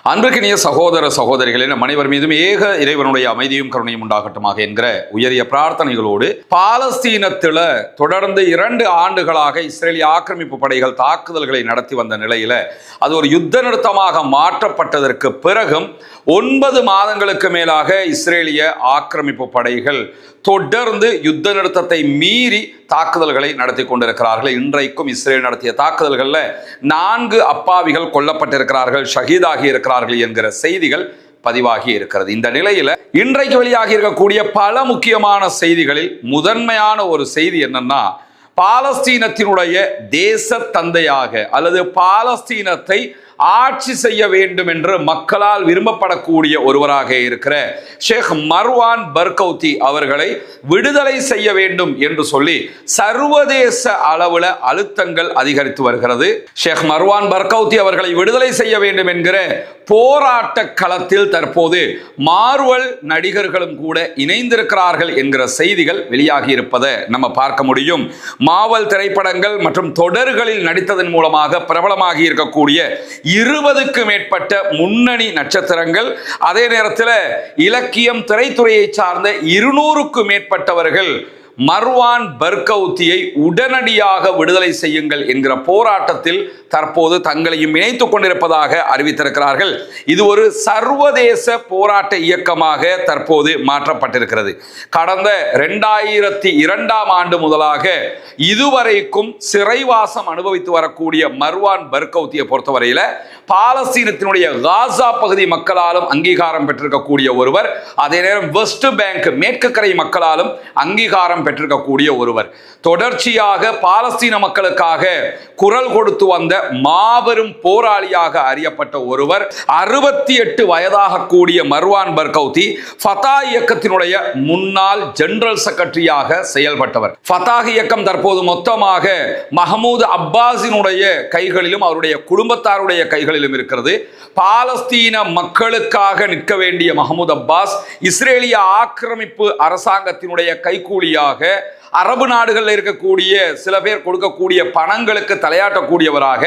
அன்பிற்கினிய சகோதர சகோதரிகளே, நம் அனைவர் மீதும் ஏக இறைவனுடைய அமைதியும் கருணையும் உண்டாகட்டுமாக என்கிற உயரிய பிரார்த்தனைகளோடு, பாலஸ்தீனத்தில் தொடர்ந்து 2 ஆண்டுகளாக இஸ்ரேலிய ஆக்கிரமிப்பு படைகள் தாக்குதல்களை நடத்தி வந்த நிலையில அது ஒரு யுத்த நிறுத்தமாக மாற்றப்பட்டதற்கு பிறகும் 9 மாதங்களுக்கு மேலாக இஸ்ரேலிய ஆக்கிரமிப்பு படைகள் தொடர்ந்து யுத்த நிறுத்தத்தை மீறி தாக்குதல்களை நடத்தி கொண்டிருக்கிறார்கள். இன்றைக்கும் இஸ்ரேல் நடத்திய தாக்குதல்களில் 4 அப்பாவிகள் கொல்லப்பட்டிருக்கிறார்கள், ஷஹீதாகி இருக்கிறார்கள் என்கிற செய்திகள் பதிவாகி இருக்கிறது. இந்த நிலையில இன்றைக்கு வெளியாகி இருக்கக்கூடிய பல முக்கியமான செய்திகளில் முதன்மையான ஒரு செய்தி என்னன்னா, பாலஸ்தீனத்தினுடைய தேச தந்தையாக அல்லது பாலஸ்தீனத்தை ஆட்சி செய்ய வேண்டும் என்று மக்களால் விரும்பப்படக்கூடிய ஒருவராக இருக்கிற ஷேக் மர்வான் பர்கௌத்தி அவர்களை விடுதலை செய்ய வேண்டும் என்று சொல்லி சர்வதேச அளவில் அழுத்தங்கள் அதிகரித்து வருகிறது. ஷேக் மர்வான் பர்கௌத்தி அவர்களை விடுதலை செய்ய வேண்டும் என்கிற போராட்ட களத்தில் தற்போது மார்வல் நடிகர்களும் கூட இணைந்திருக்கிறார்கள் என்கிற செய்திகள் வெளியாகி இருப்பதை நம்ம பார்க்க முடியும். மார்வல் திரைப்படங்கள் மற்றும் தொடர்களில் நடித்ததன் மூலமாக பிரபலமாகி இருக்கக்கூடிய 20க்கும் மேற்பட்ட முன்னணி நட்சத்திரங்கள், அதே நேரத்தில் இலக்கியம் திரைத்துறையை சார்ந்த 200க்கும் மேற்பட்டவர்கள் மர்வான் பர்கௌத்தியை உடனடியாக விடுதலை செய்யுங்கள் என்கிற போராட்டத்தில் தற்போது தங்களையும் இணைத்துக் கொண்டிருப்பதாக அறிவித்திருக்கிறார்கள். இது ஒரு சர்வதேச போராட்ட இயக்கமாக தற்போது மாற்றப்பட்டிருக்கிறது. கடந்த 2002ஆம் ஆண்டு முதலாக இதுவரைக்கும் சிறைவாசம் அனுபவித்து வரக்கூடிய மர்வான் பர்கௌத்தியை பொறுத்தவரையில பாலஸ்தீனத்தினுடைய காசா பகுதி மக்களாலும் அங்கீகாரம் பெற்றிருக்கக்கூடிய ஒருவர், அதே நேரம் வெஸ்ட் பேங்க் மேற்கு கரை மக்களாலும் அங்கீகாரம் பெற்றிருக்கக்கூடிய ஒருவர். தொடர்ச்சியாக பாலஸ்தீன மக்களுக்காக குரல் கொடுத்து வந்த மாபெரும் போராளியாக அறியப்பட்ட ஒருவர். 68 வயதாக கூடிய மர்வான் பர்கௌத்தி ஃபதா இயக்கத்தினுடைய முன்னாள் ஜெனரல் செக்ரட்டரியாக செயல்பட்டவர். ஃபதா இயக்கம் தற்போது மொத்தமாக மஹமூத் அப்பாஸினுடைய கைகளிலும் அவருடைய குடும்பத்தாருடைய கைகளிலும் இருக்கிறது. பாலஸ்தீன மக்களுக்காக நிற்க வேண்டிய மஹமூத் அப்பாஸ் இஸ்ரேலிய ஆக்கிரமிப்பு அரசாங்கத்தினுடைய கைக்கூலியாக அரபு நாடுகளில் இருக்கக்கூடிய சில பேர் கொடுக்கக்கூடிய பணங்களுக்கு தலையாட்டக்கூடியவராக,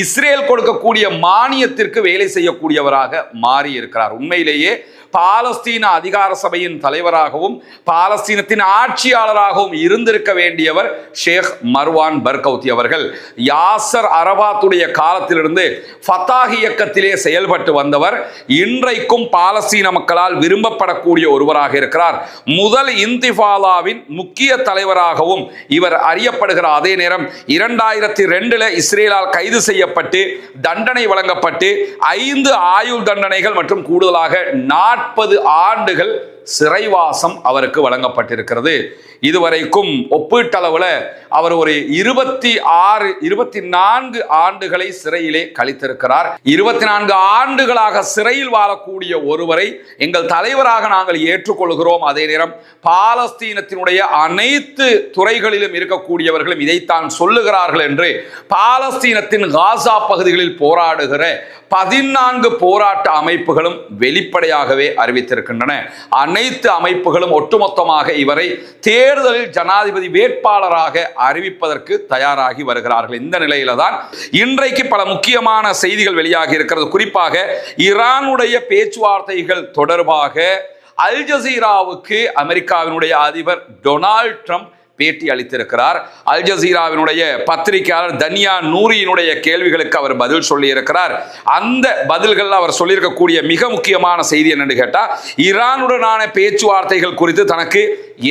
இஸ்ரேல் கொடுக்கக்கூடிய மானியத்திற்கு வேலை செய்யக்கூடியவராக மாறி இருக்கிறார். உண்மையிலேயே பாலஸ்தீன அதிகார சபையின் தலைவராகவும் பாலஸ்தீனத்தின் ஆட்சியாளராகவும் இருந்திருக்க வேண்டியவர் ஷேக் மர்வான் பர்கௌத்தி அவர்கள். யாசர் அரபாத்துடைய காலத்திலிருந்து ஃபதா இயக்கத்திலே செயல்பட்டு வந்தவர். இன்றைக்கும் பாலஸ்தீன மக்களால் விரும்பப்படக்கூடிய ஒருவராக இருக்கிறார். முதல் இன்திஃபாதாவின் முக்கிய தலைவராகவும் இவர் அறியப்படுகிறார். அதே நேரம் 2002 இஸ்ரேலால் கைது செய்யப்பட்டு தண்டனை வழங்கப்பட்டு 5 ஆயுள் தண்டனைகள் மற்றும் கூடுதலாக 40 ஆண்டுகள் சிறைவாசம் அவருக்கு வழங்கப்பட்டிருக்கிறது. இதுவரைக்கும் ஒப்பீட்டளவில் அவர் ஒரு 24 ஆண்டுகளை சிறையிலே கழித்திருக்கிறார். 24 ஆண்டுகளாக சிறையில் வாழக்கூடிய ஒருவரை எங்கள் தலைவராக நாங்கள் ஏற்றுக்கொள்கிறோம். அதே நேரம் பாலஸ்தீனத்தினுடைய அனைத்து துறைகளிலும் இருக்கக்கூடியவர்களும் இதைத்தான் சொல்லுகிறார்கள் என்று பாலஸ்தீனத்தின் காசா பகுதிகளில் போராடுகிற 14 போராட்ட அமைப்புகளும் வெளிப்படையாகவே அறிவித்திருக்கின்றன. அனைத்து அமைப்புகளும் ஒட்டுமொத்தமாக இவரை தேர்தலில் ஜனாதிபதி வேட்பாளராக அறிவிப்பதற்கு தயாராகி வருகிறார்கள். இந்த நிலையில தான் இன்றைக்கு பல முக்கியமான செய்திகள் வெளியாகி இருக்கிறது. குறிப்பாக ஈரானுடைய பேச்சுவார்த்தைகள் தொடர்பாக அல் ஜசீராவுக்கு அமெரிக்காவினுடைய அதிபர் டொனால்ட் ட்ரம்ப் பேட்டி அளித்திருக்கிறார். அல் ஜசீராவினுடைய பத்திரிகையாளர் தன்யா நூரியினுடைய கேள்விகளுக்கு அவர் பதில் சொல்லி இருக்கிறார். அந்த பதில்கள் அவர் சொல்லியிருக்கக்கூடிய மிக முக்கியமான செய்தி என்னன்னு கேட்டா, ஈரானுடனான பேச்சுவார்த்தைகள் குறித்து தனக்கு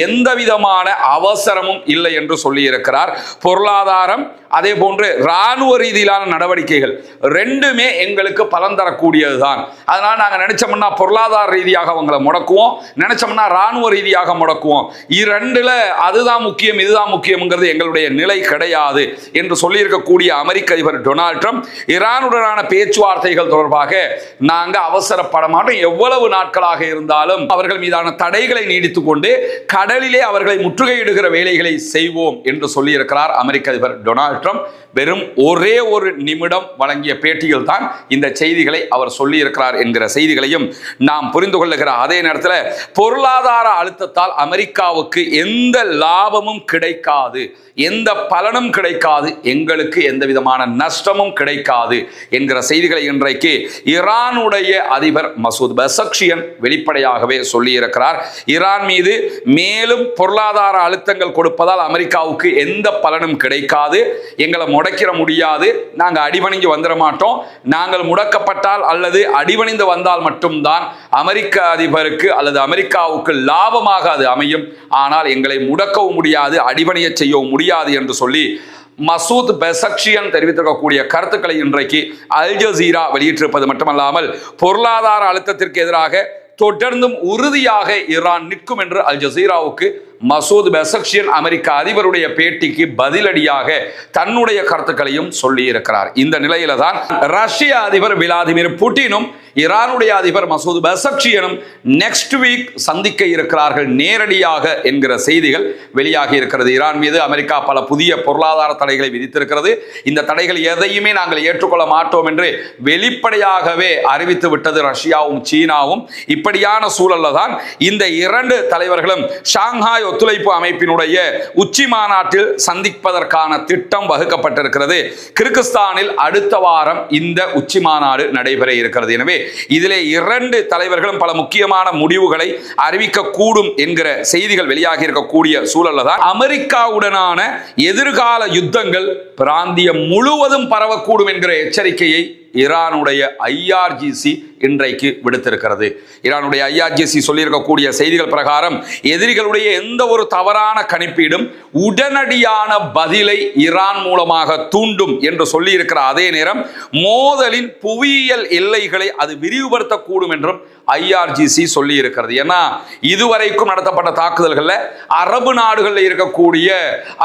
எந்த விதமான அவசரமும் இல்லை என்று சொல்லி இருக்கிறார். பொருளாதாரம் அதே போன்று இராணுவ ரீதியிலான நடவடிக்கைகள் ரெண்டுமே எங்களுக்கு பலன் தரக்கூடியதுதான். அதனால நாங்கள் நினைச்சோம்னா பொருளாதார ரீதியாக அவங்களை முடக்குவோம், நினைச்சோம்னா இராணுவ ரீதியாக முடக்குவோம். இரண்டுல அதுதான் முக்கியம் இதுதான் முக்கியம்ங்கிறது எங்களுடைய நிலை கிடையாது என்று சொல்லியிருக்கக்கூடிய அமெரிக்க அதிபர் டொனால்ட் ட்ரம்ப் ஈரானுடனான பேச்சுவார்த்தைகள் தொடர்பாக நாங்கள் அவசரப்பட மாட்டோம், எவ்வளவு நாட்களாக இருந்தாலும் அவர்கள் மீதான தடைகளை நீடித்துக் கொண்டு கடலிலே அவர்களை முற்றுகையிடுகிற வேலைகளை செய்வோம் என்று சொல்லியிருக்கிறார் அமெரிக்க அதிபர் டொனால்ட் ட்ரம்ப். வெறும் ஒரே ஒரு நிமிடம் வழங்கிய பேட்டியில் தான் இந்த செய்திகளை அவர் சொல்லியிருக்கிறார் என்கிற செய்திகளையும் நாம் புரிந்து கொள்ளுகிற அதே நேரத்தில் பொருளாதார அழுத்தத்தால் அமெரிக்காவுக்கு எந்த லாபமும் கிடைக்காது, எந்த பலனும் கிடைக்காது, எங்களுக்கு எந்த விதமான நஷ்டமும் கிடைக்காது என்கிற செய்திகளை இன்றைக்கு ஈரானுடைய அதிபர் மசூத் பெசக்ஷியன் வெளிப்படையாகவே சொல்லியிருக்கிறார். ஈரான் மீது மேலும் பொருளாதார அழுத்தங்கள் கொடுப்பதால் அமெரிக்காவுக்கு எந்த பலனும் கிடைக்காது, எங்களை முடக்கிற முடியாது, நாங்கள் அடிபணிஞ்சு வந்துட மாட்டோம், நாங்கள் முடக்கப்பட்டால் அல்லது அடிபணிந்து வந்தால் மட்டும்தான் அமெரிக்க அதிபருக்கு அல்லது அமெரிக்காவுக்கு லாபமாக அது அமையும், ஆனால் எங்களை முடக்கவும் முடியாது, அடிபணிய செய்யவும் முடியாது என்று சொல்லி மசூத் பெசக்ஷியன் தெரிவித்திருக்கக்கூடிய கருத்துக்களை இன்றைக்கு அல் ஜசீரா வெளியிட்டிருப்பது மட்டுமல்லாமல் பொருளாதார அழுத்தத்திற்கு எதிராக தொடர்ந்தும் உறுதியாக ஈரான் நிற்கும் என்று அல் ஜசீராவுக்கு மசூத் பெசக்ஷியன் அமெரிக்க அதிபருடைய பேட்டிக்கு பதிலடியாக தன்னுடைய கருத்துக்களையும் சொல்லி இருக்கிறார். இந்த நிலையில தான் ரஷ்ய அதிபர் விளாடிமிர் புட்டினும் ஈரானுடைய அதிபர் மசூத் பெசக்ஷியனும் நெக்ஸ்ட் வீக் சந்திக்க இருக்கிறார்கள் நேரடியாக என்கிற செய்திகள் வெளியாகி இருக்கிறது. ஈரான் மீது அமெரிக்கா பல புதிய பொருளாதார தடைகளை விதித்திருக்கிறது. இந்த தடைகள் எதையுமே நாங்கள் ஏற்றுக்கொள்ள மாட்டோம் என்று வெளிப்படையாகவே அறிவித்து விட்டது ரஷ்யாவும் சீனாவும். இப்படியான சூழல்ல தான் இந்த இரண்டு தலைவர்களும் ஷாங்காய் ஒத்துழைப்பு அமைப்பினுடைய உச்சி மாநாட்டில் சந்திப்பதற்கான திட்டம் வகுக்கப்பட்டிருக்கிறது. கிர்கிஸ்தானில் அடுத்த வாரம் இந்த உச்சி மாநாடு நடைபெற இருக்கிறது. எனவே இதிலே இரண்டு தலைவர்களும் பல முக்கியமான முடிவுகளை அறிவிக்க கூடும் என்கிற செய்திகள் வெளியாகி இருக்கக்கூடிய சூழல்ல தான் அமெரிக்காவுடனான எதிர்கால யுத்தங்கள் பிராந்தியம் முழுவதும் பரவக்கூடும் என்கிற எச்சரிக்கையை ஈரானுடைய IRGC இன்றைக்கு விடுத்திருக்கிறது. ஈரானுடைய IRGC சொல்லியிருக்கக்கூடிய செய்திகள் பிரகாரம் எதிரிகளுடைய எந்த ஒரு தவறான கணிப்பீடும் உடனடியான பதிலை ஈரான் மூலமாக தூண்டும் என்று சொல்லியிருக்கிற அதே நேரம் மோதலின் புவியியல் எல்லைகளை அது விரிவுபடுத்தக்கூடும் என்றும் IRGC சொல்லி இருக்கிறது. ஏன்னா இதுவரைக்கும் நடத்தப்பட்ட தாக்குதல்களில் அரபு நாடுகளில் இருக்கக்கூடிய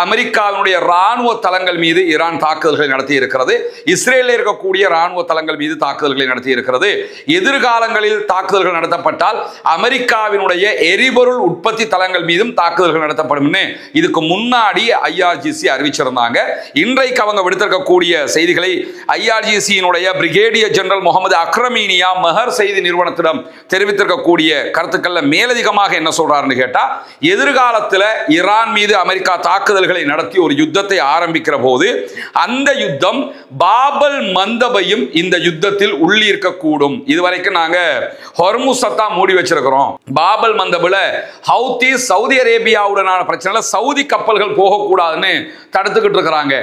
அமெரிக்காவினுடைய ராணுவ தளங்கள் மீது ஈரான் தாக்குதல்களை நடத்தி இருக்கிறது. இஸ்ரேலில் இருக்கக்கூடிய ராணுவ தளங்கள் மீது தாக்குதல்களை நடத்தி இருக்கிறது. எதிர்காலங்களில் தாக்குதல்கள் நடத்தப்பட்டால் அமெரிக்காவினுடைய எரிபொருள் உற்பத்தி தளங்கள் மீதும் தாக்குதல்கள் நடத்தப்படும். இதுக்கு முன்னாடி IRGC அறிவிச்சிருந்தாங்க. இன்றைக்கு அவங்க விடுத்திருக்கக்கூடிய செய்திகளை IRGC-னுடைய பிரிகேடியர் ஜெனரல் முகமது அக்ரமீனியா மெஹர் செய்தி நிறுவனத்திடம் தெரிவித்திருக்கக்கூடிய கருத்துக்கள்ல மேலதிகமாக என்ன சொல்றாருன்னு கேட்டா, எதிர்காலத்தில் ஈரான் மீது அமெரிக்கா தாக்குதல்களை நடத்தி ஒரு யுத்தத்தை ஆரம்பிக்கிற போது அந்த யுத்தம் பாபல் மந்தபையும் இந்த யுத்தத்தில் உள்ளிருக்கக்கூடும். இதுவரைக்கும் நாங்க ஹொர்முஸை மூடி வச்சிருக்கிறோம். பாபல் மந்தபுல ஹவுதி சவுதி அரேபியாவுடனான பிரச்சனைல சவுதி கப்பல்கள் போகக்கூடாதுன்னு தடுத்துக்கிட்டு இருக்கிறாங்க.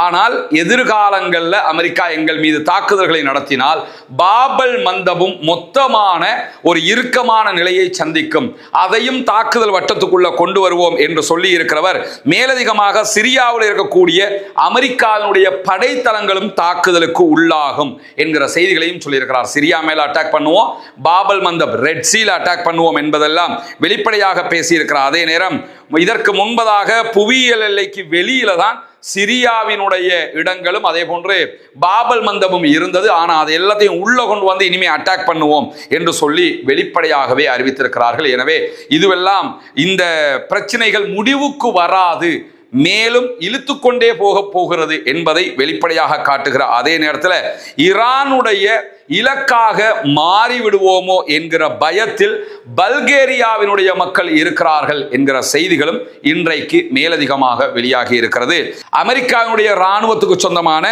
ஆனால் எதிர்காலங்களில் அமெரிக்கா எங்கள் மீது தாக்குதல்களை நடத்தினால் பாபல் மந்தபும் மொத்தமான ஒரு இறுக்கமான நிலையை சந்திக்கும், அதையும் தாக்குதல் வட்டத்துக்குள்ள கொண்டு வருவோம் என்று சொல்லி இருக்கிறவர் மேலதிகமாக சிரியாவில் இருக்கக்கூடிய அமெரிக்காவினுடைய படைத்தளங்களும் தாக்குதலுக்கு உள்ளாகும் என்கிற செய்திகளையும் சொல்லியிருக்கிறார். சிரியா மேல அட்டாக் பண்ணுவோம், பாபல் மந்தப் ரெட் சீல அட்டாக் பண்ணுவோம் என்பதெல்லாம் வெளிப்படையாக பேசியிருக்கிறார். அதே நேரம் இதற்கு முன்பதாக புவியியல் எல்லைக்கு வெளியில தான் சிரியாவினுடைய இடங்களும் அதே போன்று பாபல் மந்தபும் இருந்தது. ஆனால் அது எல்லாத்தையும் உள்ள கொண்டு வந்து இனிமே அட்டாக் பண்ணுவோம் என்று சொல்லி வெளிப்படையாகவே அறிவித்திருக்கிறார்கள். எனவே இதுவெல்லாம் இந்த பிரச்சனைகள் முடிவுக்கு வராது, மேலும் இழுத்துக்கொண்டே போகிறது என்பதை வெளிப்படையாக காட்டுகிற அதே நேரத்தில் ஈரானுடைய இலக்காக மாறிவிடுவோமோ என்கிற பயத்தில் பல்கேரியாவினுடைய மக்கள் இருக்கிறார்கள் என்கிற செய்திகளும் இன்றைக்கு மேலதிகமாக வெளியாகி இருக்கிறது. அமெரிக்காவினுடைய இராணுவத்துக்கு சொந்தமான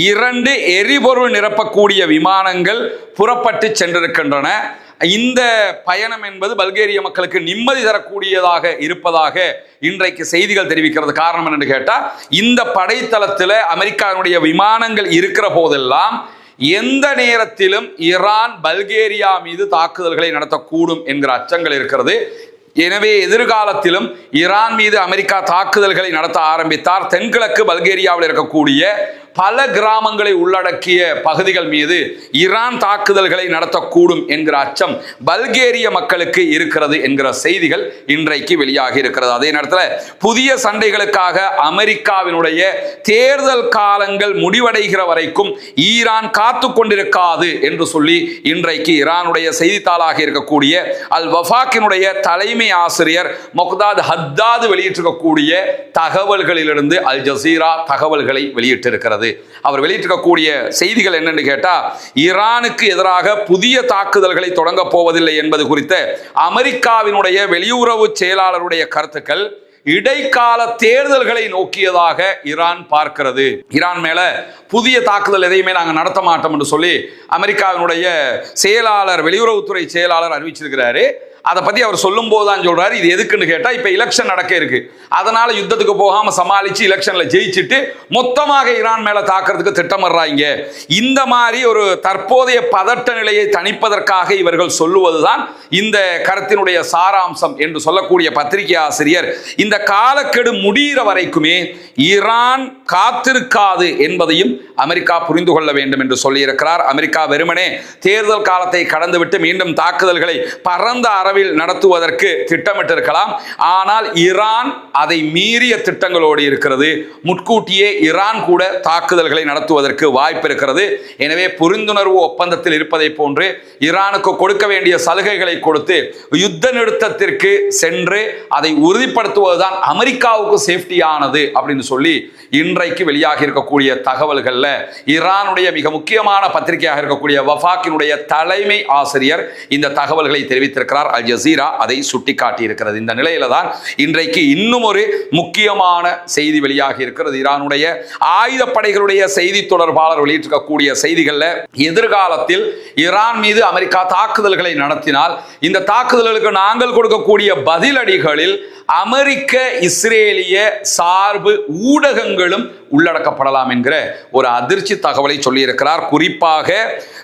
2 எரிபொருள் நிரப்பக்கூடிய விமானங்கள் புறப்பட்டு சென்றிருக்கின்றன. இந்த பயணம் என்பது பல்கேரிய மக்களுக்கு நிம்மதி தரக்கூடியதாக இருப்பதாக இன்றைக்கு செய்திகள் தெரிவிக்கிறது. காரணம் என்னன்னு கேட்டா, இந்த படைத்தளத்தில் அமெரிக்காவினுடைய விமானங்கள் இருக்கிற போதெல்லாம் எந்த நேரத்திலும் ஈரான் பல்கேரியா மீது தாக்குதல்களை நடத்தக்கூடும் என்கிற அச்சங்கள் இருக்கிறது. எனவே எதிர்காலத்திலும் ஈரான் மீது அமெரிக்கா தாக்குதல்களை நடத்த ஆரம்பித்தார் தென்கிழக்கு பல்கேரியாவில் இருக்கக்கூடிய பல கிராமங்களை உள்ளடக்கிய பகுதிகள் மீது ஈரான் தாக்குதல்களை நடத்தக்கூடும் என்கிற அச்சம் பல்கேரிய மக்களுக்கு இருக்கிறது என்கிற செய்திகள் இன்றைக்கு வெளியாகி இருக்கிறது. அதே நேரத்தில் புதிய சண்டைகளுக்காக அமெரிக்காவினுடைய தேர்தல் காலங்கள் முடிவடைகிற வரைக்கும் ஈரான் காத்து கொண்டிருக்காது என்று சொல்லி இன்றைக்கு ஈரானுடைய செய்தித்தாளாக இருக்கக்கூடிய அல் வஃபாக்கினுடைய தலைமை ஆசிரியர் மொக்தாத் ஹத்தாது வெளியிட்டிருக்கக்கூடிய தகவல்களிலிருந்து அல் ஜசீரா தகவல்களை வெளியிட்டிருக்கிறது. அவர் வெளியிட்டிருக்கக்கூடிய செய்திகள் என்னன்னு கேட்டா, ஈரானுக்கு எதிராக புதிய தாக்குதல்களை தொடங்க போவதில்லை என்பது குறித்த அமெரிக்காவினுடைய வெளியுறவு செயலாளருடைய கருத்துக்கள் இடைக்கால தேர்தல்களை நோக்கியதாக ஈரான் பார்க்கிறது. ஈரான் மேல புதிய தாக்குதல் எதையுமே நாங்கள் நடத்த மாட்டோம் என்று சொல்லி அமெரிக்காவினுடைய செயலாளர், வெளியுறவுத்துறை செயலாளர் அறிவிச்சிருக்கிறாரு. அதை பத்தி அவர் சொல்லும் போதுதான் சொல்றாரு, இது எதுக்குன்னு கேட்டா, இப்ப எலெக்ஷன் நடக்க இருக்கு, அதனால யுத்தத்துக்கு போகாம சமாளிச்சு எலெக்ஷன்ல ஜெயிச்சுட்டு மொத்தமாக ஈரான் மேல தாக்குறதுக்கு திட்டமிடுறாங்க. இந்த மாதிரி ஒரு தற்போதைய பதட்ட நிலையை தணிப்பதற்காக இவர்கள் சொல்லுவதுதான் இந்த கருத்தினுடைய சாராம்சம் என்று சொல்லக்கூடிய பத்திரிகை ஆசிரியர் இந்த காலக்கெடு முடிகிற வரைக்குமே ஈரான் காத்திருக்காது என்பதையும் அமெரிக்கா புரிந்து கொள்ள வேண்டும் என்று சொல்லியிருக்கிறார். அமெரிக்கா வெறுமனே தேர்தல் காலத்தை கடந்துவிட்டு மீண்டும் தாக்குதல்களை பரந்த அளவில் நடத்துவதற்கு திட்டமிட்டிருக்கலாம். ஆனால் ஈரான் அதை மீறிய திட்டங்களோடு இருக்கிறது. முன்கூட்டியே ஈரான் கூட தாக்குதல்களை நடத்துவதற்கு வாய்ப்பு இருக்கிறது. எனவே புரிந்துணர்வு ஒப்பந்தத்தில் இருப்பதை போன்று ஈரானுக்கு கொடுக்க வேண்டிய சலுகைகளை கொடுத்து யுத்த நிறுத்தத்திற்கு சென்று அதை உறுதிப்படுத்துவதுதான் அமெரிக்காவுக்கு சேஃப்டியானது அப்படின்னு சொல்லி இன்றைக்கு வெளியாகி இருக்கக்கூடிய தகவல்கள்ல ஈரானுடைய மிக முக்கியமான பத்திரிகையாக இருக்கக்கூடிய வஃபாக்கினுடைய தலைமை ஆசிரியர் இந்த தகவல்களை தெரிவித்திருக்கிறார். அல் ஜசீரா அதை சுட்டிக்காட்டி இருக்கிறது. இந்த நிலையில தான் இன்றைக்கு இன்னும் ஒரு முக்கியமான செய்தி வெளியாகி இருக்கிறது. ஈரானுடைய ஆயுதப்படைகளுடைய செய்தி தொடர்பாளர் வெளியிட்டிருக்கக்கூடிய செய்திகள்ல, எதிர்காலத்தில் ஈரான் மீது அமெரிக்கா தாக்குதல்களை நடத்தினால் இந்த தாக்குதல்களுக்கு நாங்கள் கொடுக்கக்கூடிய பதிலடிகளில் அமெரிக்க இஸ்ரேலிய சார்பு ஊடகங்களும் உள்ளடக்கப்படலாம் என்கிற ஒரு அதிர்ச்சி தகவலை சொல்லியிருக்கிறார். குறிப்பாக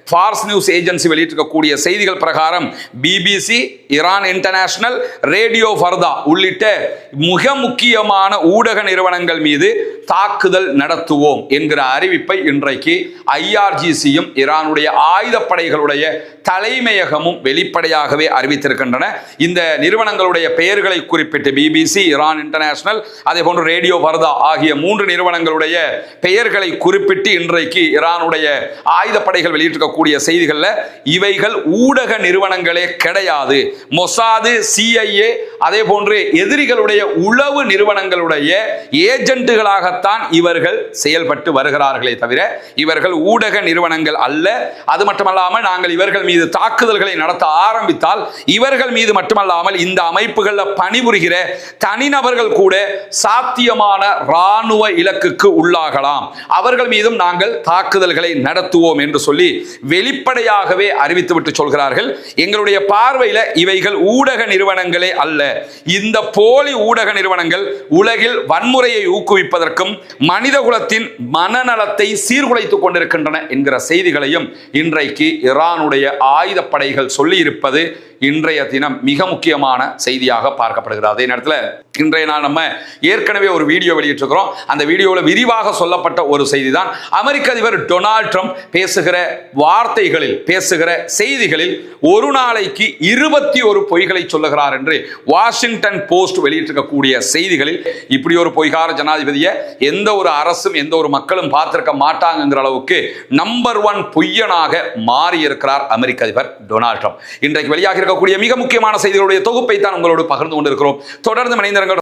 ஃபார்ஸ் நியூஸ் ஏஜென்சி வெளியிட்டிருக்கக்கூடிய செய்திகள் பிரகாரம் பிபிசி, ஈரான் இன்டர்நேஷனல், ரேடியோ ஃபர்தா உள்ளிட்ட மிக முக்கியமான ஊடக நிறுவனங்கள் மீது தாக்குதல் நடத்துவோம் என்கிற அறிவிப்பை இன்றைக்கு ஐஆர்ஜிசியும் ஈரானுடைய ஆயுதப்படைகளுடைய தலைமையகமும் வெளிப்படையாகவே அறிவித்திருக்கின்றன. இந்த நிறுவனங்களுடைய பெயர்களை குறிப்பிட்டு பிபிசி, ஈரான் இன்டர்நேஷனல், அதே போன்று ரேடியோ ஃபர்தா ஆகிய 3 நிறுவனங்களுடைய பெயர்களை குறிப்பிட்டு இன்றைக்கு ஈரானுடைய ஆயுதப்படைகள் வெளியிட்டிருக்கக்கூடிய செய்திகள்ல இவைகள் ஊடக நிறுவனங்களே கிடையாது. மொசாது, சிஐஏ, அதே போன்று எதிரிகளுடைய உளவு நிறுவனங்களுடைய ஏஜென்ட்டுகளாகத்தான் இவர்கள் செயல்பட்டு வருகிறார்களே தவிர இவர்கள் ஊடக நிறுவனங்கள் அல்ல. அது மட்டுமல்லாமல் நாங்கள் இவர்கள் மீது தாக்குதல்களை நடத்த ஆரம்பித்தால் இவர்கள் மீது மட்டுமல்லாமல் இந்த அமைப்புகளில் பணிபுரிகிற தனிநபர்கள் கூட சாத்தியமான இராணுவ இலக்குக்கு உள்ளாகலாம், அவர்கள் மீதும் நாங்கள் தாக்குதல்களை நடத்துவோம் என்று சொல்லி வெளிப்படையாகவே அறிவித்துவிட்டு சொல்கிறார்கள். எங்களுடைய பார்வையில் இவைகள் ஊடக நிறுவனங்களே அல்ல. இந்த போலி ஊடக நிறுவனங்கள் உலகில் வன்முறையை ஊக்குவிப்பதற்கும் மனிதகுலத்தின் மனநலத்தை சீர்குலைத்துக் கொண்டிருக்கின்றன என்கிற செய்திகளையும் இன்றைக்கு ஈரானுடைய ஆயுதப்படைகள் சொல்லி இருப்பது இன்றைய தினம் மிக முக்கியமான செய்தியாக பார்க்கப்படுகிறது. அதே நேரத்தில் இன்றைய நாள் நம்ம ஏற்கனவே ஒரு வீடியோ வெளியிட்டிருக்கிறோம். அந்த வீடியோவில் விரிவாக சொல்லப்பட்ட ஒரு செய்தி தான் அமெரிக்க அதிபர் டொனால்ட் ட்ரம்ப் பேசுகிற வார்த்தைகளில், பேசுகிற செய்திகளில் ஒரு நாளைக்கு 21 பொய்களை சொல்லுகிறார் என்று வாஷிங்டன் போஸ்ட் வெளியிட்டிருக்கக்கூடிய செய்திகளில் இப்படி ஒரு பொய்கார ஜனாதிபதியை எந்த ஒரு அரசும் எந்த ஒரு மக்களும் பார்த்திருக்க மாட்டாங்கிற அளவுக்கு நம்பர் 1 பொய்யனாக மாறி இருக்கிறார் அமெரிக்க அதிபர் டொனால்ட் ட்ரம்ப். இன்றைக்கு வெளியாக இருக்கக்கூடிய மிக முக்கியமான செய்திகளுடைய தொகுப்பை தான் உங்களோடு பகிர்ந்து கொண்டிருக்கிறோம். தொடர்ந்து மனிதர்கள்